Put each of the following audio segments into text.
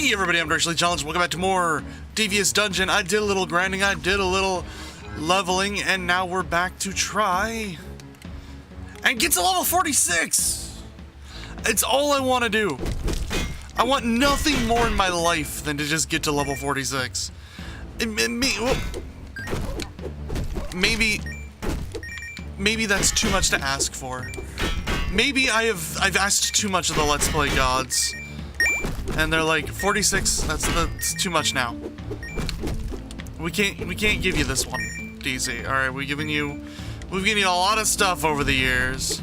Hey everybody, I'm Directionally Challenged. Welcome back to more Devious Dungeon. I did a little grinding, I did a little leveling, and now we're back to try and get to level 46. It's all I want to do. I want nothing more in my life than to just get to level 46. Maybe that's too much to ask for. Maybe I've asked too much of the Let's Play gods. And they're like, 46, that's too much now. We can't give you this one, DZ. Alright, we've given you a lot of stuff over the years.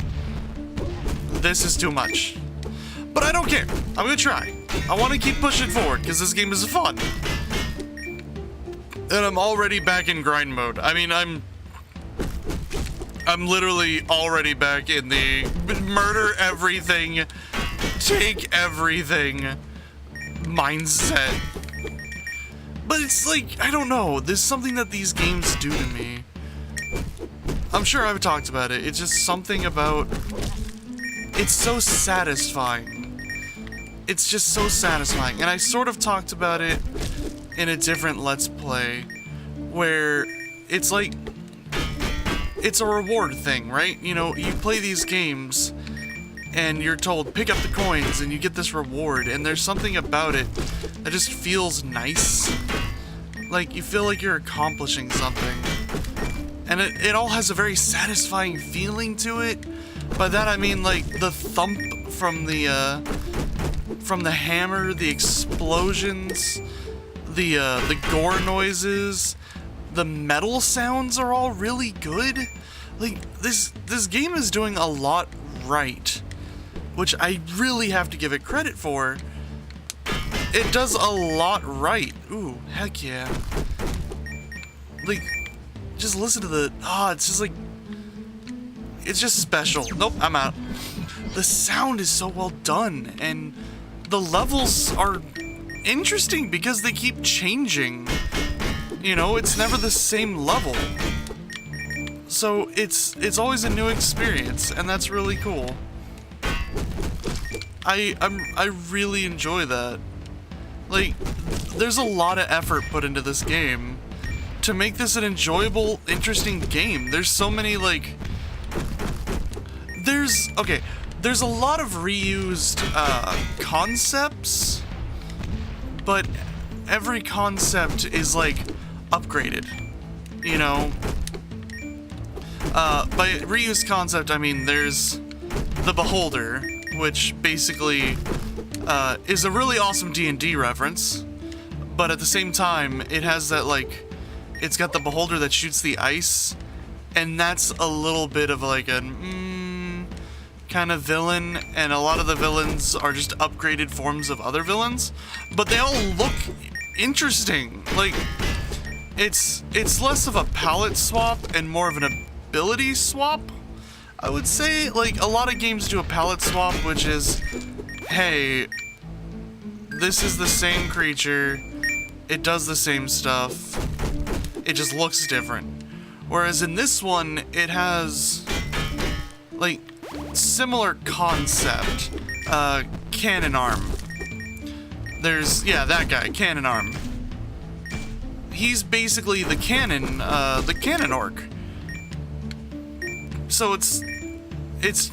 This is too much. But I don't care. I'm gonna try. I want to keep pushing forward, because this game is fun. And I'm already back in grind mode. I mean, I'm literally already back in the murder everything, take everything mindset. But it's like, I don't know, there's something that these games do to me. I'm sure I've talked about it. It's just something about, it's so satisfying. It's just so satisfying. And I sort of talked about it in a different Let's Play, where it's like, it's a reward thing, right? You know, you play these games and you're told, pick up the coins and you get this reward, and there's something about it that just feels nice. Like, you feel like you're accomplishing something. And it all has a very satisfying feeling to it. By that I mean, like, the thump from the hammer, the explosions, the gore noises, the metal sounds are all really good. Like, this game is doing a lot right, which I really have to give it credit for. It does a lot right. Ooh, heck yeah. Like, just listen to the, it's just like, it's just special. Nope, I'm out. The sound is so well done, and the levels are interesting because they keep changing. You know, it's never the same level. So it's always a new experience, and that's really cool. I really enjoy that. Like, there's a lot of effort put into this game to make this an enjoyable, interesting game. There's so many, like, there's a lot of reused concepts, but every concept is like upgraded, you know. By reused concept, I mean there's the Beholder, which basically is a really awesome D&D reference, but at the same time, it has that, like, it's got the Beholder that shoots the ice, and that's a little bit of like a kind of villain, and a lot of the villains are just upgraded forms of other villains, but they all look interesting. Like, it's less of a palette swap and more of an ability swap, I would say. Like, a lot of games do a palette swap, which is, hey, this is the same creature, it does the same stuff, it just looks different. Whereas in this one, it has, like, similar concept. Cannon arm. There's, yeah, that guy, cannon arm. He's basically the cannon orc. So it's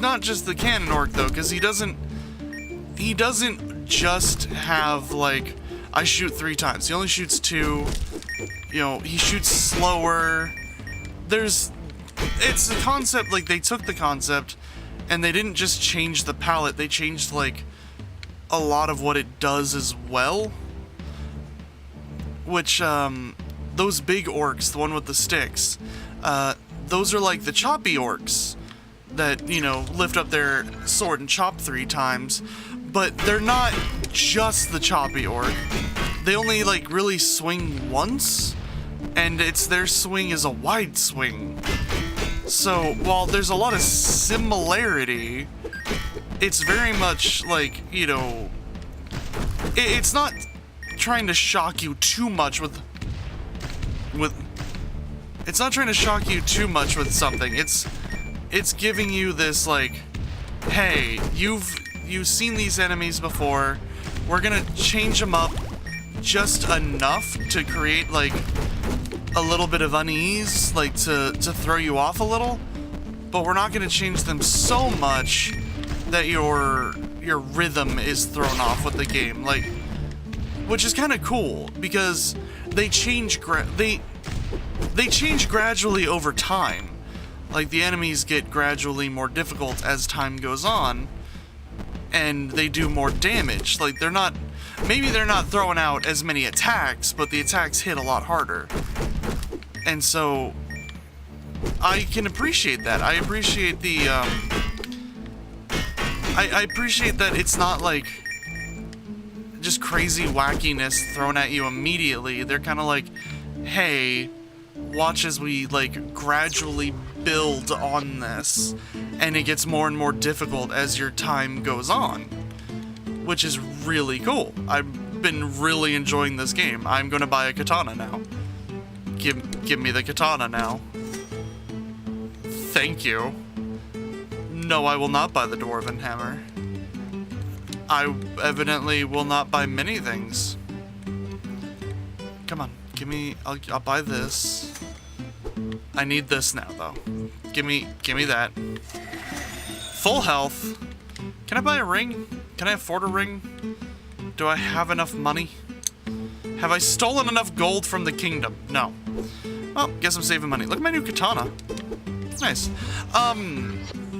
not just the cannon orc though, because he doesn't just have, like, I shoot 3 times. He only shoots 2. You know, he shoots slower. It's a concept, like, they took the concept and they didn't just change the palette, they changed, like, a lot of what it does as well. Which, those big orcs, the one with the sticks, those are like the choppy orcs that, you know, lift up their sword and chop 3 times, but they're not just the choppy orc. They only, like, really swing once, and their swing is a wide swing. So, while there's a lot of similarity, it's very much like, you know, it's not trying to shock you too much with it's not trying to shock you too much with something. It's giving you this, like, hey, you've seen these enemies before, We're gonna change them up just enough to create like a little bit of unease, like to throw you off a little, but we're not gonna change them so much that your rhythm is thrown off with the game, like, which is kind of cool because they change they change gradually over time. Like, the enemies get gradually more difficult as time goes on, and they do more damage. Like, maybe they're not throwing out as many attacks, but the attacks hit a lot harder. And so, I can appreciate that. I appreciate the, I appreciate that it's not, like, just crazy wackiness thrown at you immediately. They're kind of like, hey, watch as we, like, gradually build on this, and it gets more and more difficult as your time goes on, which is really cool. I've been really enjoying this game. I'm gonna buy a katana now. Give me the katana now. Thank you. No, I will not buy the dwarven hammer. I evidently will not buy many things. Come on, give me, I'll buy this. I need this now, though. Give me that. Full health. Can I buy a ring? Can I afford a ring? Do I have enough money? Have I stolen enough gold from the kingdom? No. Well, guess I'm saving money. Look at my new katana. Nice.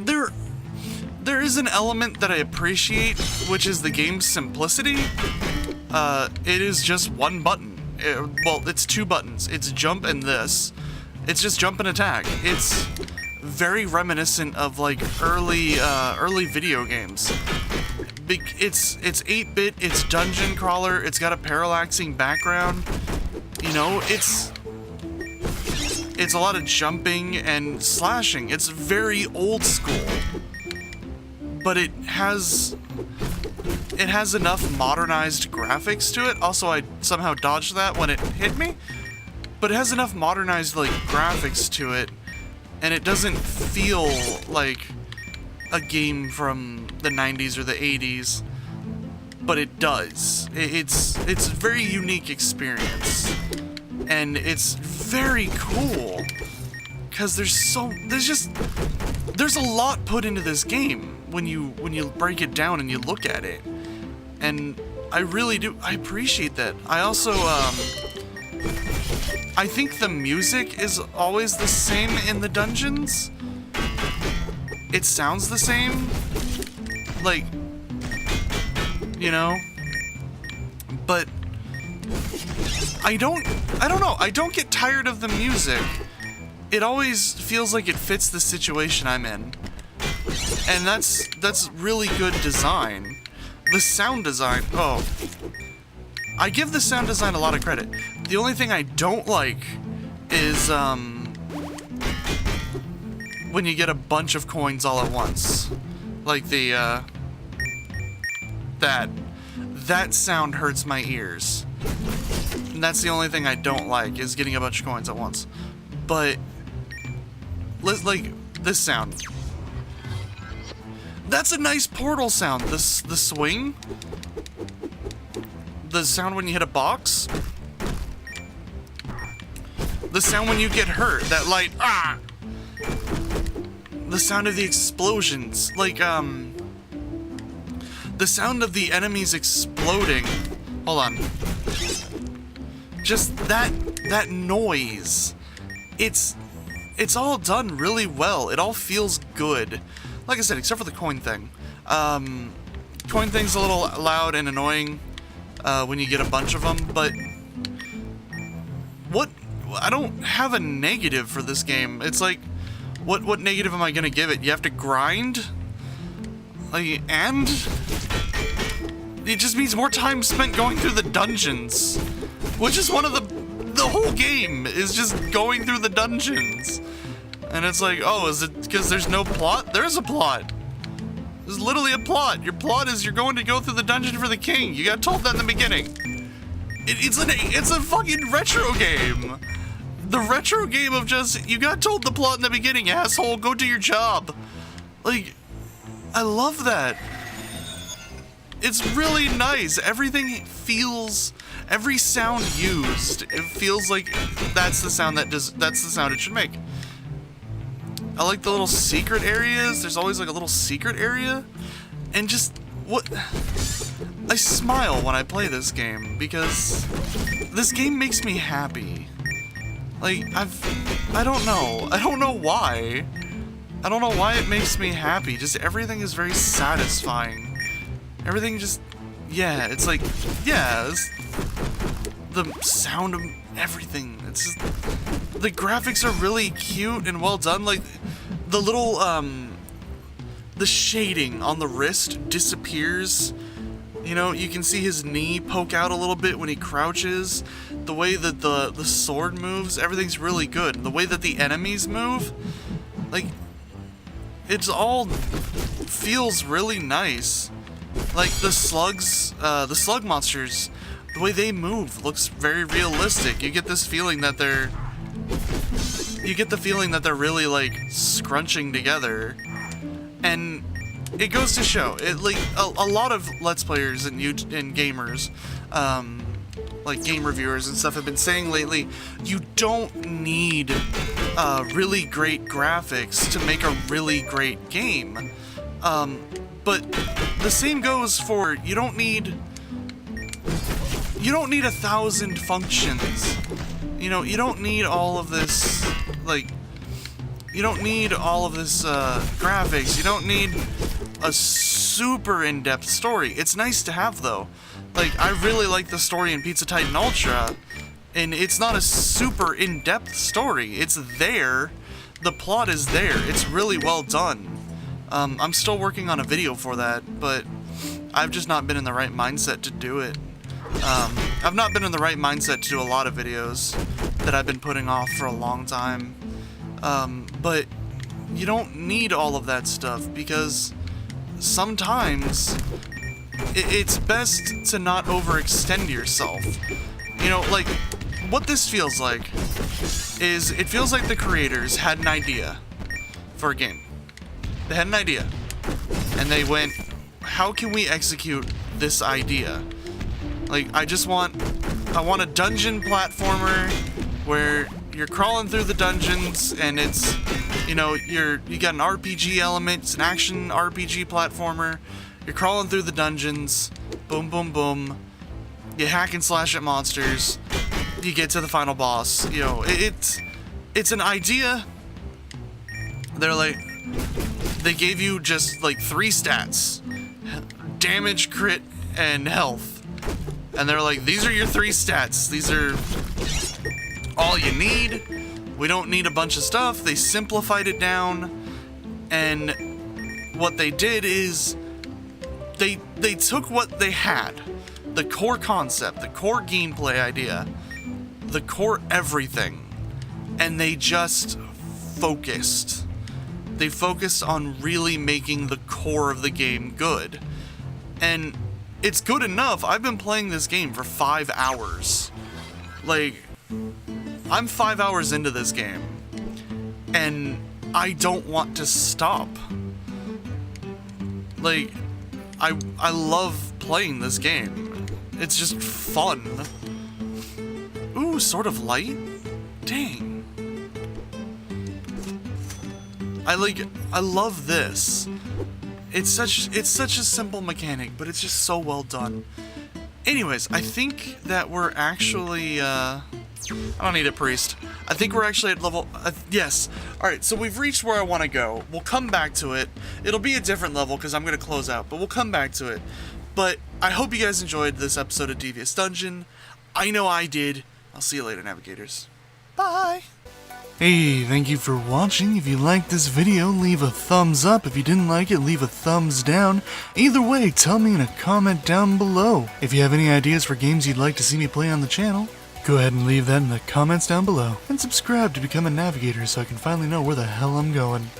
There is an element that I appreciate, which is the game's simplicity. It is just one button. Well, it's two buttons. It's jump and this. It's just jump and attack. It's very reminiscent of like early video games. It's 8-bit. It's dungeon crawler. It's got a parallaxing background. You know, it's a lot of jumping and slashing. It's very old school, but it has enough modernized graphics to it. Also, I somehow dodged that when it hit me. But it has enough modernized, like, graphics to it, and it doesn't feel like a game from the 90s or the 80s, but it does. It's a very unique experience, and it's very cool, because there's a lot put into this game when you break it down and you look at it, and I really do, I appreciate that. I also, I think the music is always the same in the dungeons. It sounds the same. Like, you know? But I don't know. I don't get tired of the music. It always feels like it fits the situation I'm in. And that's really good design. The sound design, oh. I give the sound design a lot of credit. The only thing I don't like is, when you get a bunch of coins all at once. Like the, that sound hurts my ears. And that's the only thing I don't like, is getting a bunch of coins at once. But, like, this sound. That's a nice portal sound, the swing. The sound when you hit a box. The sound when you get hurt, that light, ah! The sound of the explosions, like, the sound of the enemies exploding. Hold on. Just that noise. It's all done really well. It all feels good. Like I said, except for the coin thing. Coin thing's a little loud and annoying when you get a bunch of them, but I don't have a negative for this game. It's like, what negative am I gonna give it? You have to grind? Like, and? It just means more time spent going through the dungeons. Which is one of the whole game is just going through the dungeons. And it's like, oh, is it because there's no plot? There's a plot. There's literally a plot. Your plot is you're going to go through the dungeon for the king. You got told that in the beginning. It's a fucking retro game. The retro game of just, you got told the plot in the beginning, asshole, go do your job. Like, I love that. it's really nice. Every sound used, it feels like that's the sound it should make. I like the little secret areas. There's always like a little secret area. And just, I smile when I play this game because this game makes me happy. Like, I don't know. I don't know why. I don't know why it makes me happy. Just everything is very satisfying. Everything just, yeah, it's like, yeah, the sound of everything. It's just, the graphics are really cute and well done. Like, the little, the shading on the wrist disappears. You know, you can see his knee poke out a little bit when he crouches. The way that the sword moves, everything's really good. The way that the enemies move, like, it's all feels really nice. Like, the slug monsters, the way they move looks very realistic. You get this feeling that they're really, like, scrunching together. And it goes to show, it, like, a lot of Let's Players and gamers, like game reviewers and stuff have been saying lately, you don't need really great graphics to make a really great game. But the same goes for, you don't need 1,000 functions. You know, you don't need all of this, like, you don't need all of this graphics. You don't need a super in-depth story. It's nice to have, though. Like, I really like the story in Pizza Titan Ultra, and it's not a super in-depth story. It's there. The plot is there. It's really well done. I'm still working on a video for that, but I've just not been in the right mindset to do it. I've not been in the right mindset to do a lot of videos that I've been putting off for a long time. But you don't need all of that stuff because sometimes it's best to not overextend yourself. You know, like, what this feels like is, it feels like the creators had an idea for a game. They had an idea, and they went, how can we execute this idea? Like, I want a dungeon platformer where you're crawling through the dungeons, and it's, you know, you got an RPG element, it's an action RPG platformer, you're crawling through the dungeons, boom, boom, boom, you hack and slash at monsters, you get to the final boss. You know, it's an idea. They're like, they gave you just like 3 stats: damage, crit, and health. And they're like, these are your 3 stats. These are all you need. We don't need a bunch of stuff. They simplified it down, and what they did is they took what they had, the core concept, the core gameplay idea, the core everything, and they just focused. They focused on really making the core of the game good. And it's good enough. I've been playing this game for 5 hours. Like, I'm 5 hours into this game, and I don't want to stop. Like, I love playing this game. It's just fun. Ooh, sort of light? Dang. I love this. It's such a simple mechanic, but it's just so well done. Anyways, I think that we're actually, I don't need a priest. I think we're actually at level, yes. Alright, so we've reached where I want to go. We'll come back to it. It'll be a different level because I'm going to close out, but we'll come back to it. But I hope you guys enjoyed this episode of Devious Dungeon. I know I did. I'll see you later, Navigators. Bye! Hey, thank you for watching. If you liked this video, leave a thumbs up. If you didn't like it, leave a thumbs down. Either way, tell me in a comment down below. If you have any ideas for games you'd like to see me play on the channel, go ahead and leave that in the comments down below. And subscribe to become a navigator so I can finally know where the hell I'm going.